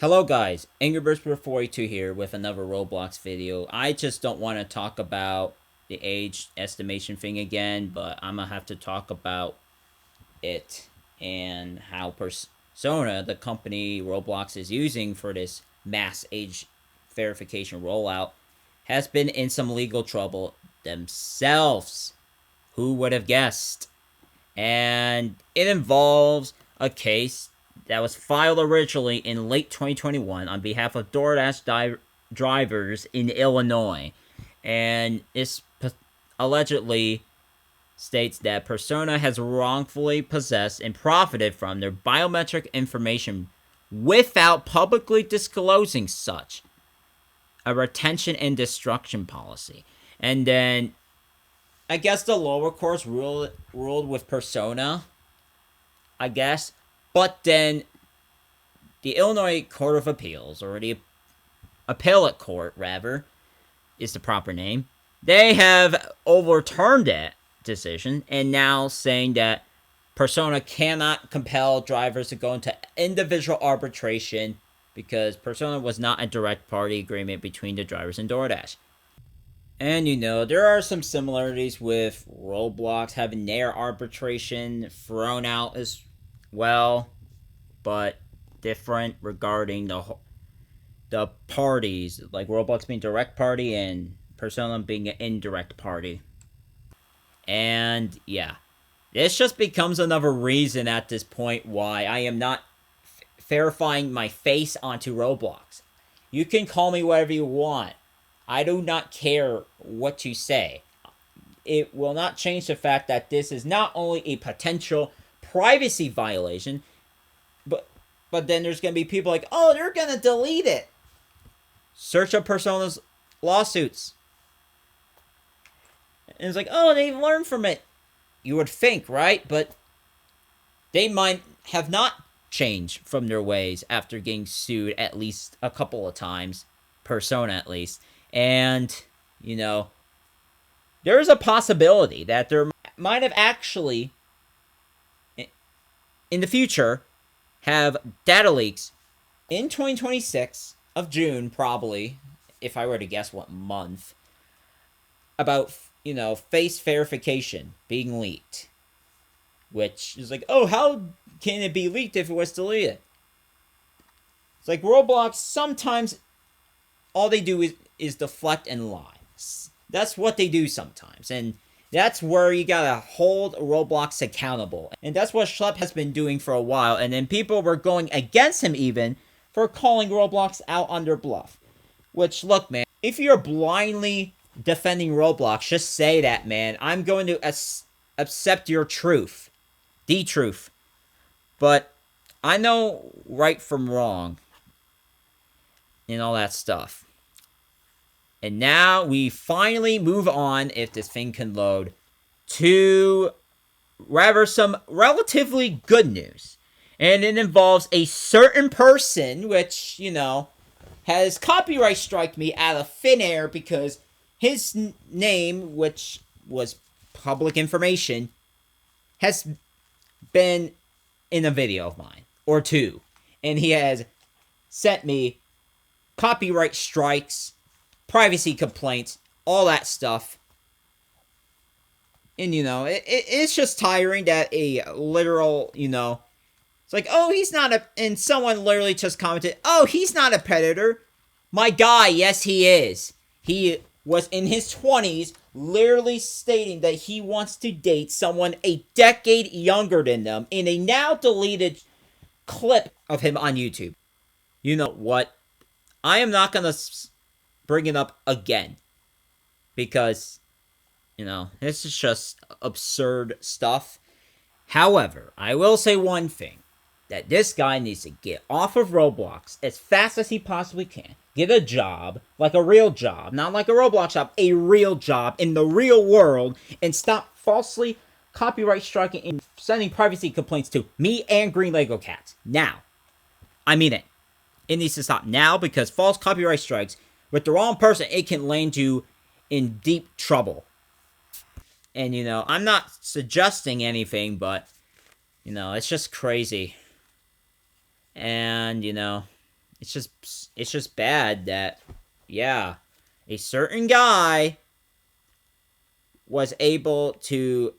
Hello guys, AngryBirds42 here with another Roblox video. I just don't want to talk about the age estimation thing again, but I'm gonna have to talk about it and how Persona, the company Roblox is using for this mass age verification rollout, has been in some legal trouble themselves. Who would have guessed? And it involves a case that was filed originally in late 2021 on behalf of DoorDash drivers in Illinois. And this allegedly states that Persona has wrongfully possessed and profited from their biometric information without publicly disclosing such. A retention and destruction policy. And then I guess the lower courts ruled with Persona, I guess. But then the Illinois Court of Appeals, or the appellate court, rather, is the proper name. They have overturned that decision and now saying that Persona cannot compel drivers to go into individual arbitration because Persona was not a direct party agreement between the drivers and DoorDash. And there are some similarities with Roblox having their arbitration thrown out as well, but different regarding the parties, like Roblox being direct party and Persona being an indirect party. And yeah, this just becomes another reason at this point why I am not verifying my face onto Roblox. You can call me whatever you want. I do not care what you say. It will not change the fact that this is not only a potential privacy violation, but then there's going to be people like, oh, they're going to delete it. Search up Persona's lawsuits. And it's like, oh, they've learned from it. You would think, right? But they might have not changed from their ways after getting sued at least a couple of times. Persona, at least. And, there's a possibility that there might have actually, in the future, have data leaks in 2026 of June, probably, if I were to guess what month, about, face verification being leaked. Which is like, oh, how can it be leaked if it was deleted? It's like Roblox, sometimes all they do is deflect and lie. That's what they do sometimes. And that's where you gotta hold Roblox accountable. And that's what Schlepp has been doing for a while. And then people were going against him even for calling Roblox out on their bluff. Which, look, man, if you're blindly defending Roblox, just say that, man. I'm going to accept your truth. The truth. But I know right from wrong. And all that stuff. And now we finally move on, if this thing can load, to rather some relatively good news. And it involves a certain person, which, has copyright striked me out of thin air because his name, which was public information, has been in a video of mine, or two. And he has sent me copyright strikes, privacy complaints, all that stuff. And, it's just tiring that a literal, it's like, oh, he's not a, and someone literally just commented, oh, he's not a predator. My guy, yes, he is. He was in his 20s, literally stating that he wants to date someone a decade younger than them in a now deleted clip of him on YouTube. You know what? I am not going to bring it up again. Because, this is just absurd stuff. However, I will say one thing. That this guy needs to get off of Roblox as fast as he possibly can. Get a job, like a real job. Not like a Roblox job, a real job in the real world. And stop falsely copyright striking and sending privacy complaints to me and Green Lego Cats. Now. I mean it. It needs to stop now because false copyright strikes with the wrong person, it can land you in deep trouble. And, I'm not suggesting anything, but, it's just crazy. And, it's it's just bad that, yeah, a certain guy was able to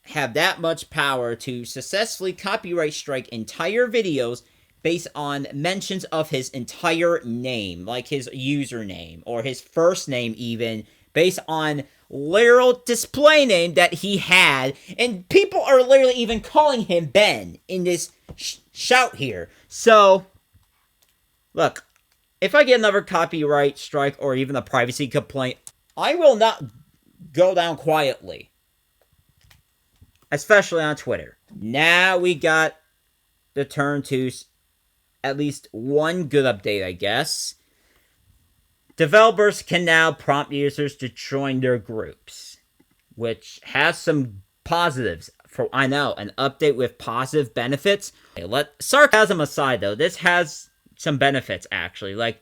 have that much power to successfully copyright strike entire videos based on mentions of his entire name, like his username or his first name even, based on literal display name that he had, and people are literally even calling him Ben in this shout here. So, look, if I get another copyright strike or even a privacy complaint, I will not go down quietly. Especially on Twitter. Now we got the turn to at least one good update, I guess. Developers can now prompt users to join their groups, which has some positives. For I know, an update with positive benefits. Let sarcasm aside, though, this has some benefits actually, like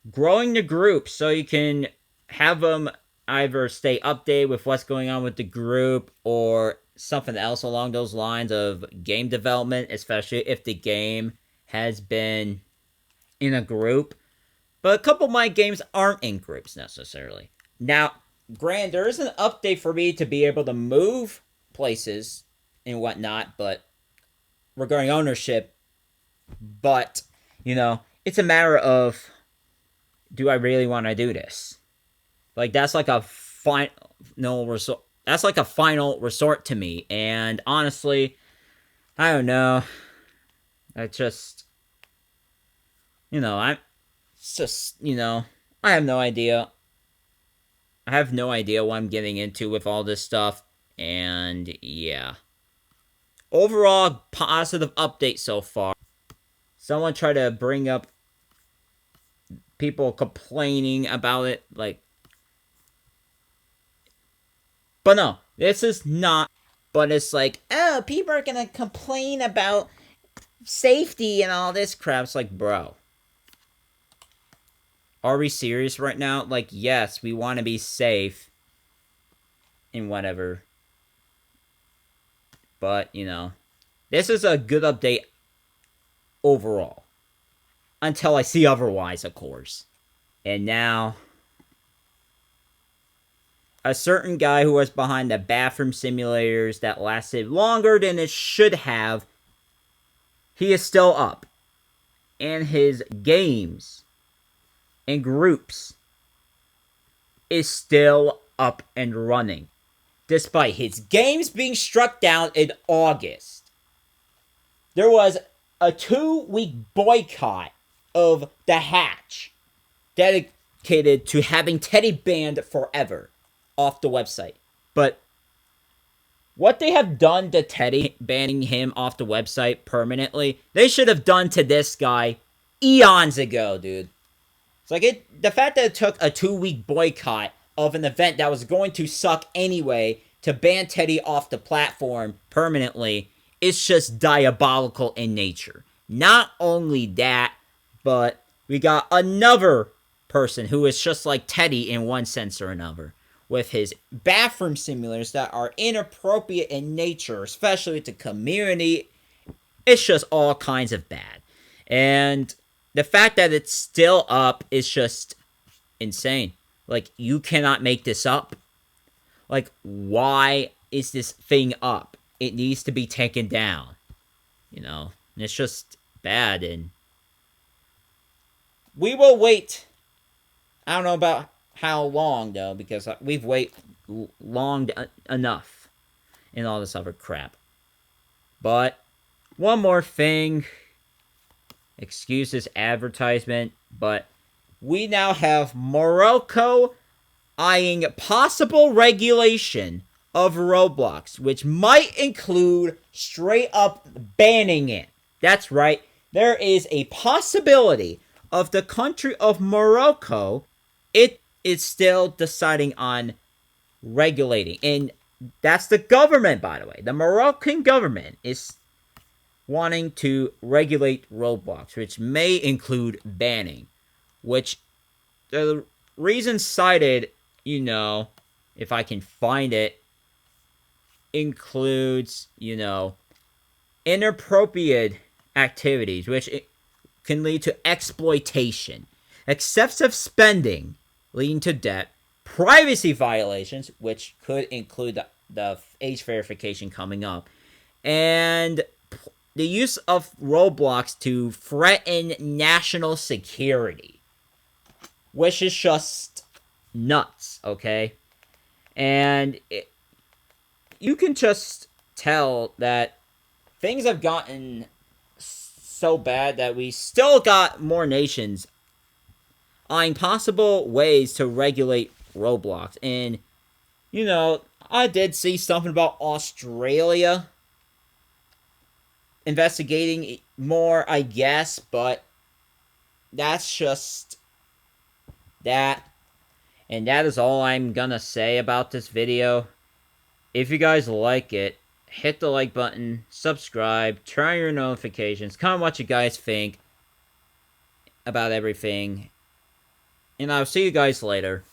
growing the group so you can have them either stay updated with what's going on with the group or something else along those lines of game development, especially if the game has been in a group. But a couple of my games aren't in groups necessarily. Now, granted, there is an update for me to be able to move places and whatnot, but regarding ownership, but, you know, it's a matter of, do I really want to do this? Like, that's like a final resort. That's like a final resort to me. And honestly, I don't know. I just, it's just, I have no idea. I have no idea what I'm getting into with all this stuff. And yeah. Overall, positive update so far. Someone tried to bring up people complaining about it, like, but no, this is not. But it's like, oh, people are gonna complain about safety and all this crap. It's like, bro, are we serious right now? Like, yes, we want to be safe and whatever. But, this is a good update overall. Until I see otherwise, of course. And now, a certain guy who was behind the bathroom simulators that lasted longer than it should have, he is still up. And his games and groups is still up and running. Despite his games being struck down in August. There was a 2-week boycott of The Hatch dedicated to having Teddy banned forever off the website. But what they have done to Teddy, banning him off the website permanently, they should have done to this guy eons ago, dude. It's like the fact that it took a 2-week boycott of an event that was going to suck anyway to ban Teddy off the platform permanently is just diabolical in nature. Not only that, but we got another person who is just like Teddy in one sense or another, with his bathroom simulators that are inappropriate in nature, especially to community. It's just all kinds of bad. And the fact that it's still up is just insane. Like, you cannot make this up. Like, why is this thing up? It needs to be taken down. It's just bad. And we will wait. I don't know about how long, though, because we've waited long enough and all this other crap. But one more thing. Excuse this advertisement, but we now have Morocco eyeing possible regulation of Roblox, which might include straight up banning it. That's right, there is a possibility of the country of Morocco, it is still deciding on regulating. And that's the government, by the way. The Moroccan government is wanting to regulate Roblox, which may include banning, which the reason cited, if I can find it, includes, inappropriate activities, which can lead to exploitation, excessive spending leading to debt, privacy violations, which could include the age verification coming up, and the use of Roblox to threaten national security, which is just nuts, okay? And you can just tell that things have gotten so bad that we still got more nations eyeing possible ways to regulate Roblox. And, you know, I did see something about Australia investigating more, I guess, but that's just that. And that is all I'm gonna say about this video. If you guys like it, hit the like button, subscribe, turn on your notifications, comment what you guys think about everything. And I'll see you guys later.